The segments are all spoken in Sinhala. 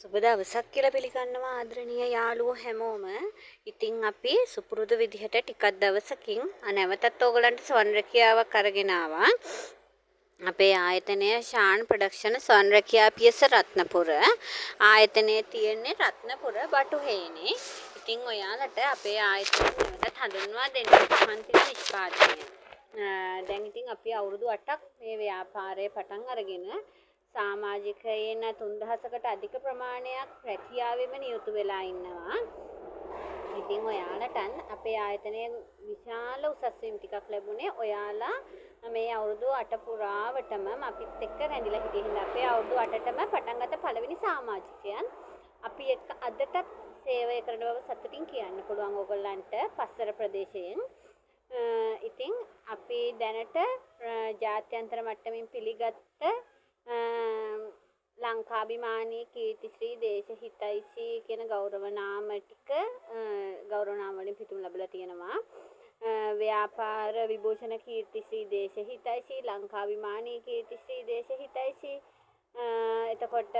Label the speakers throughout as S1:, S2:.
S1: සුබ දවසක් කියලා පිළිගන්නවා ආදරණීය යාළුවෝ හැමෝම. ඉතින් අපි සුපුරුදු විදිහට ටිකක් දවසකින් නැවතත් ඕගලන්ට ස්වන් රැකියාවක් අරගෙන ආවා. අපේ ආයතනය ශාන් ප්‍රොඩක්ෂන් ස්වන් රැකියා පියස රත්නපුර. ආයතනයේ තියෙන්නේ රත්නපුර බටුහේනේ. ඉතින් ඔයාලට අපේ ආයතනය නැවතත් හඳුන්වා දෙන්න පහන්තික නිෂ්පාදනය. දැන් ඉතින් අපි අවුරුදු 8ක් මේ ව්‍යාපාරය පටන් අරගෙන සමාජිකයන් 3000කට අධික ප්‍රමාණයක් රැකියාවෙම නියුතු වෙලා ඉන්නවා. ඉතින් ඔයාලට අපේ ආයතනයේ විශාල උසස් වීම ටිකක් ලැබුණේ ඔයාලා මේ අවුරුදු 8 පුරාවටම අපිත් එක්ක රැඳිලා හිටිය හින්දා අපේ අවුරුදු 8ටම පටන් ගත්ත පළවෙනි සමාජිකයන් අපි එක්ක අදටත් සේවය කරන බව සතුටින් කියන්න පුළුවන් ඕගොල්ලන්ට පස්සර ප්‍රදේශයෙන්. ඉතින් අපි දැනට ජාත්‍යන්තර මට්ටමින් පිළිගත්ත ලංකාභිමානී කීර්තිශ්‍රී දේශහිතයිසී කියන ගෞරව නාම ටික ගෞරව නාම වලින් පිටුම් ලැබලා තියෙනවා. ව්‍යාපාර විභූෂණ කීර්තිශ්‍රී දේශහිතයිසී ලංකාභිමානී කීර්තිශ්‍රී දේශහිතයිසී එතකොට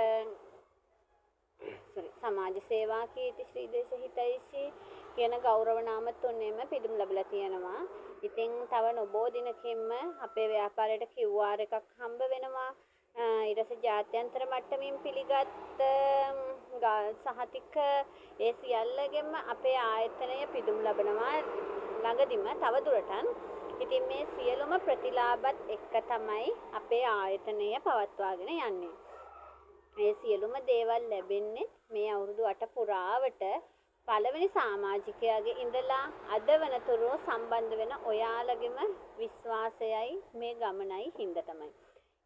S1: සමාජ සේවා කීර්තිශ්‍රී දේශහිතයිසී කියන ගෞරව නාම තුනෙම පිටුම් ලැබලා තියෙනවා. ඉතින් තව නොබෝ දිනකින්ම අපේ ව්‍යාපාරයට QR එකක් හම්බ වෙනවා. ඊට පස්සේ ජාත්‍යන්තර මට්ටමින් පිළිගත් සහතික ඒ සියල්ලගෙම අපේ ආයතනය පිදුම් ලබනවා ළඟදිම තව දුරටත්. ඉතින් මේ සියලුම ප්‍රතිලාභත් එක්ක තමයි අපේ ආයතනය පවත්වාගෙන යන්නේ. මේ සියලුම දේවල් ලැබෙන්නේ මේ අවුරුදු 8 පුරාවට පළවෙනි සමාජිකයාගේ ඉඳලා අද වෙනතුරු සම්බන්ධ වෙන ඔයාලගෙම විශ්වාසයයි මේ ගමනයි හින්දා තමයි.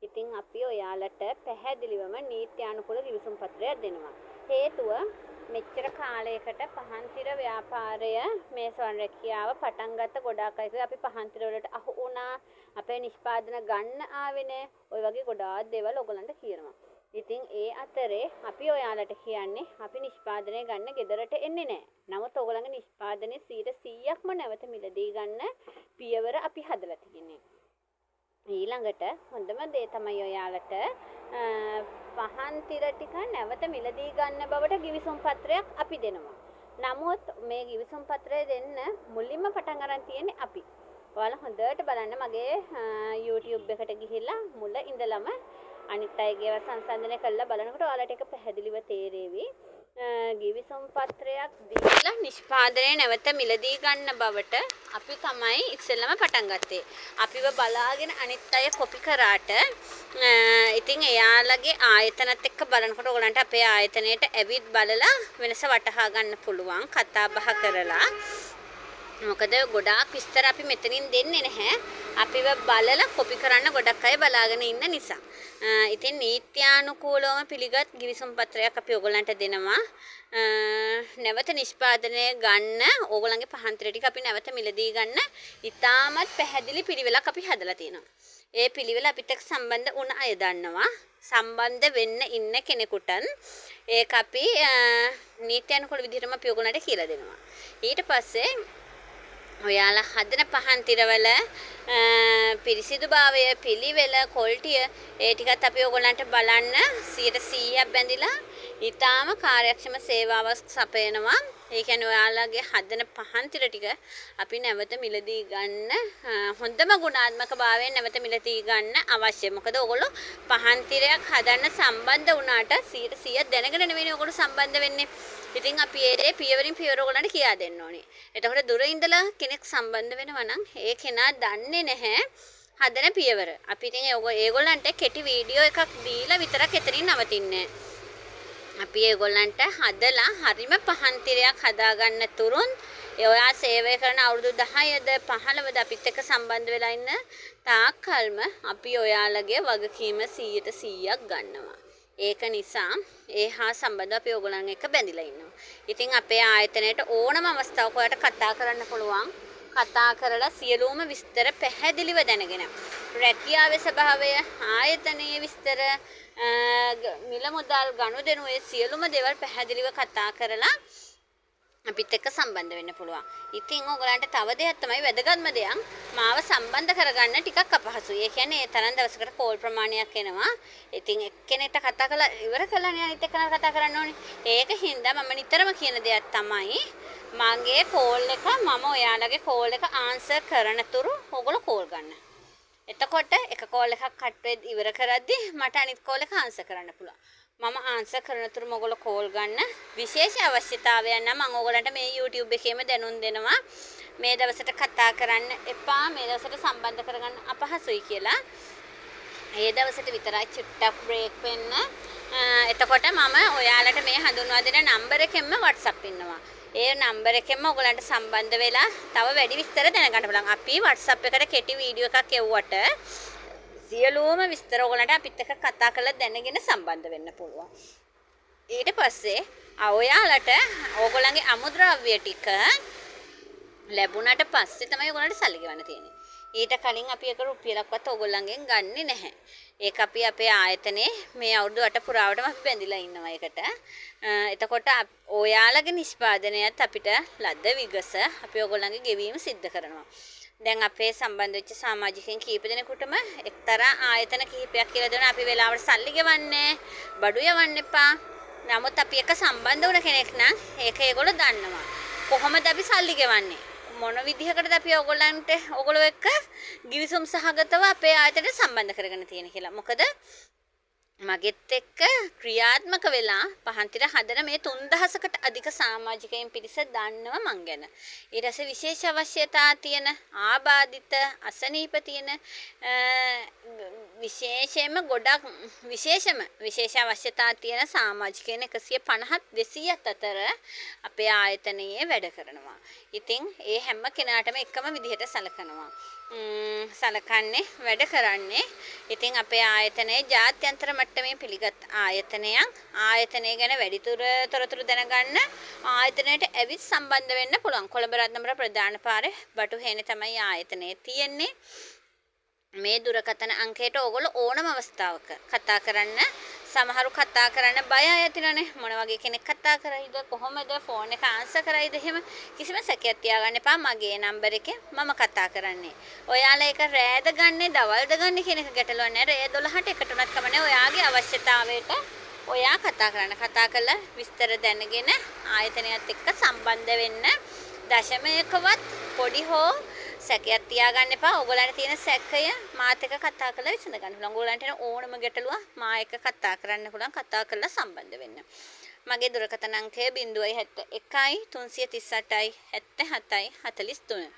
S1: ඉතින් අපි ඔයාලට පැහැදිලිවම නීත්‍යානුකූල කිවිසුම් පත්‍රයක් දෙනවා. හේතුව මෙච්චර කාලයකට පහන්තිර ව්‍යාපාරය මේ ස්වන් රැකියාව පටන් ගත්ත ගොඩාක් අය අපි පහන්තිර වලට අහු වුණා. අපේ නිෂ්පාදන ගන්න ආවේ නෑ. ওই වගේ ගොඩාක් දේවල් ඔයගලන්ට කියනවා. ඉතින් ඒ අතරේ අපි ඔයාලට කියන්නේ අපි නිෂ්පාදනය ගන්න ගෙදරට එන්නේ නෑ. නමුත් ඔයගලගේ නිෂ්පාදනයේ 100%ක්ම නැවත මිලදී ගන්න පියවර අපි හදලා තියෙන්නේ. ඊළඟට හොඳම දේ තමයි ඔයාලට පහන්තිර ටික නැවත මිලදී ගන්න බවට ගිවිසුම් පත්‍රයක් අපි දෙනවා. නමුත් මේ ගිවිසුම් පත්‍රය දෙන්න මුලින්ම පටන් අරන් තියෙන්නේ අපි. ඔයාලා හොඳට බලන්න මගේ YouTube එකට ගිහිල්ලා මුල ඉඳලම අනිත් අයගේ සංසන්දනය කරලා බලනකොට ඔයාලට ඒක පැහැදිලිව තේරෙවි. ගිවිසුම් පත්‍රයක් දීලා නිෂ්පාදනය නැවත මිලදී ගන්න බවට අපි තමයි ඉස්සෙල්ලම පටන් ගත්තේ. අපිව බලාගෙන අනිත් අය කොපි කරාට ඉතින් එයාලගේ ආයතනත් එක්ක බලනකොට ඔයගලන්ට අපේ ආයතනයට ඇවිත් බලලා වෙනස වටහා ගන්න පුළුවන් කතා බහ කරලා. මොකද ගොඩාක් විස්තර අපි මෙතනින් දෙන්නේ නැහැ. අපිව බලලා කොපි කරන්න ගොඩක් අය බලාගෙන ඉන්න නිසා. ඉතින් නීත්‍යානුකූලවම පිළිගත් ගිවිසුම් පත්‍රයක් අපි ඔයගලන්ට දෙනවා. නැවත නිෂ්පාදනය ගන්න ඕගොල්ලන්ගේ පහන්තිර ටික අපි නැවත මිලදී ගන්න ඉතාමත් පැහැදිලි පිළිවෙලක් අපි හදලා තියෙනවා. ඒ පිළිවෙල අපිට සම්බන්ධ වුණ අය දන්නවා. සම්බන්ධ වෙන්න ඉන්න කෙනෙකුට ඒක අපි නීත්‍යානුකූල විදිහටම අපි ඔයගොල්ලන්ට කියලා දෙනවා. ඊට පස්සේ ඔයාලා හදන පහන්තිරවල පිරිසිදුභාවය පිළිවෙල කොල්ටිය ඒ ටිකත් අපි ඔයගොල්ලන්ට බලන්න 100% බැඳිලා ඊටාම කාර්යක්ෂම සේවාවක් සපයනවා. ඒ කියන්නේ ඔයාලගේ හදන පහන්තිර ටික අපි නැවත මිලදී ගන්න හොඳම ගුණාත්මක භාවයෙන් නැවත මිලදී ගන්න අවශ්‍යයි. මොකද ඔයගොල්ලෝ පහන්තිරයක් හදන්න සම්බන්ධ වුණාට 100% දැනගෙන නෙවෙයි ඔයගොල්ලෝ සම්බන්ධ වෙන්නේ. ඉතින් අපි ඒ පියවරින් පියවර ඔයගොල්ලන්ට කියා දෙන්න ඕනේ. එතකොට දුර ඉඳලා කෙනෙක් සම්බන්ධ වෙනවා නම් ඒ කෙනා දන්නේ නැහැ හදන පියවර. අපි ඉතින් ඒගොල්ලන්ට කෙටි වීඩියෝ එකක් දීලා විතරක් එතනින් නවතින්නේ නැහැ. අපි ඒගොල්ලන්ට හදලා හරිම පහන්තිරයක් හදාගන්න තුරුන් ඔයා සේවය කරන අවුරුදු 10ද 15ද අපිත් එක්ක සම්බන්ධ වෙලා ඉන්න තාක්කල්ම අපි ඔයාලගේ වගකීම 100%ක් ගන්නවා. ඒක නිසා ඒ හා සම්බන්ධව අපි ඕගොල්ලන් එක්ක බැඳිලා ඉන්නවා. ඉතින් අපේ ආයතනයට ඕනම අවස්ථාවක ඔයාලට කතා කරන්න පුළුවන්. කතා කරලා සියලුම විස්තර පැහැදිලිව දැනගෙන රැකියාවේ ස්වභාවය, ආයතනයේ විස්තර, මිල මුදල් ගනුදෙනු ඒ සියලුම දේවල් පැහැදිලිව කතා කරලා අපිත් එක්ක සම්බන්ධ වෙන්න පුළුවන්. ඉතින් ඕගලන්ට තව දෙයක් තමයි වැදගත්ම දෙයක් මාව සම්බන්ධ කරගන්න ටිකක් අපහසුයි. ඒ කියන්නේ ඒ තරම් දවසකට කෝල් ප්‍රමාණයක් එනවා. ඉතින් එක්කෙනෙක්ට කතා කරලා ඉවර කළානේ අනිත් එක්කනට කතා කරන්න ඕනේ. ඒක හින්දා මම නිතරම කියන දෙයක් තමයි මගේ කෝල් එක මම ඔයාලගේ කෝල් එක ආන්සර් කරන තුරු ඕගොල්ලෝ කෝල් ගන්න. එතකොට එක කෝල් එකක් කට් වෙද්දි ඉවර කරද්දී මට අනිත් කෝල් එක ආන්සර් කරන්න පුළුවන්. මම ආන්සර් කරන තුරු මොගොල්ලෝ කෝල් ගන්න. විශේෂ අවශ්‍යතාවයන් නම් මම ඕගලන්ට මේ YouTube එකේම දැනුම් දෙනවා. මේ දවසට කතා කරන්න එපා. මේ දවසට සම්බන්ධ කරගන්න අපහසුයි කියලා. ඒ දවසට විතරයි චුට්ටක් බ්‍රේක් වෙන්න. එතකොට මම ඔයාලට මේ හඳුන්වා දෙන නම්බර එකෙන්ම WhatsApp ඉන්නවා. ඒ නම්බර එකෙන්ම ඔයගලන්ට සම්බන්ධ වෙලා තව වැඩි විස්තර දැනගන්න පුළුවන්. අපි WhatsApp එකට කෙටි වීඩියෝ එකක් එව්වට සියලුම විස්තර ඔයගලන්ට අපිත් එක්ක කතා කරලා දැනගෙන සම්බන්ධ වෙන්න පුළුවන්. ඊට පස්සේ ඔයාලට ඕගොල්ලන්ගේ අමුද්‍රව්‍ය ටික ලැබුණාට පස්සේ තමයි ඔයගලන්ට සල්ලි ගෙවන්න තියෙන්නේ. ඊට කලින් අපි එක රුපියලක්වත් ඕගොල්ලන්ගෙන් ගන්නෙ නැහැ. ඒක අපි අපේ ආයතනයේ මේ අවුරුදු 8 පුරාවටම අපි බැඳිලා ඉන්නවා ඒකට. එතකොට ඔයාලගේ නිෂ්පාදනයත් අපිට ලද්ද විගස අපි ඕගොල්ලන්ගේ ගෙවීම සිද්ධ කරනවා. දැන් අපේ සම්බන්ධ වෙච්ච සමාජිකයන් කීප දෙනෙකුටම එක්තරා ආයතන කීපයක් කියලා දෙනවා. අපි වෙලාවට සල්ලි ගෙවන්නේ, බඩු යවන්න එපා. නමුත් අපි එක සම්බන්ධ වුණ කෙනෙක් නම් ඒක ඒගොල්ලෝ දන්නවා. කොහොමද අපි සල්ලි ගෙවන්නේ? මොන විදිහකටද අපි ඕගොල්ලෝ එක්ක ගිවිසුම් සහගතව අපේ ආයතනයට සම්බන්ධ කරගෙන තියෙන කියලා. මොකද මගෙත් එක්ක ක්‍රියාත්මක වෙලා පහන්තිර හදන මේ 3000කට අධික සමාජිකයන් පිරිස දන්නව මං ගැන. ඊට පස්සේ විශේෂ අවශ්‍යතා තියෙන ආබාධිත අසනීප තියෙන විශේෂ අවශ්‍යතා තියෙන සමාජිකයන් 150ත් 200ත් අතර අපේ ආයතනයේ වැඩ කරනවා. ඉතින් ඒ හැම කෙනාටම එකම විදිහට සලකනවා. සලකන්නේ වැඩ කරන්නේ. ඉතින් අපේ ආයතනයේ ජාත්‍යන්තර මට්ටමේ පිළිගත් ආයතනයක්. ආයතනය ගැන වැඩිදුර තොරතුරු දැනගන්න ආයතනයට ඇවිත් සම්බන්ධ වෙන්න පුළුවන්. කොළඹ රත්නපුර ප්‍රධාන පාරේ බටුහේනේ තමයි ආයතනය තියෙන්නේ. මේ දුරකථන අංකයට ඕගොල්ලෝ ඕනම අවස්ථාවක කතා කරන්න. සමහරු කතා කරන්න බය ඇතිනනේ. මොන වගේ කෙනෙක් කතා කරයිද, කොහොමද ෆෝන් එක ආන්සර් කරයිද, එහෙම කිසිම සැකයක් තියාගන්න එපා. මගේ නම්බර එකේ මම කතා කරන්නේ. ඔයාලා එක රෑද ගන්නේ, දවල්ද ගන්නේ කියන එක ගැටලුවක් නෑ. රෑ 12ට එකට උනත් කමන්නේ. ඔයාගේ අවශ්‍යතාවයට ඔයා කතා කරන්න. කතා කරලා විස්තර දැනගෙන ආයතනයත් එක්ක සම්බන්ධ වෙන්න. දශමයකවත් පොඩි හෝ සැකයක් තියාගන්න එපා. ඔයගොල්ලන්ට තියෙන සැකය මාත් එක්ක කතා කරලා විසඳ ගන්න පුළුවන්. ඔයගොල්ලන්ට ඕනම ගැටලුව මා එක්ක කතා කරන්න පුළුවන්. කතා කරලා සම්බන්ධ වෙන්න. මගේ දුරකථන අංකය 071 338 77 43.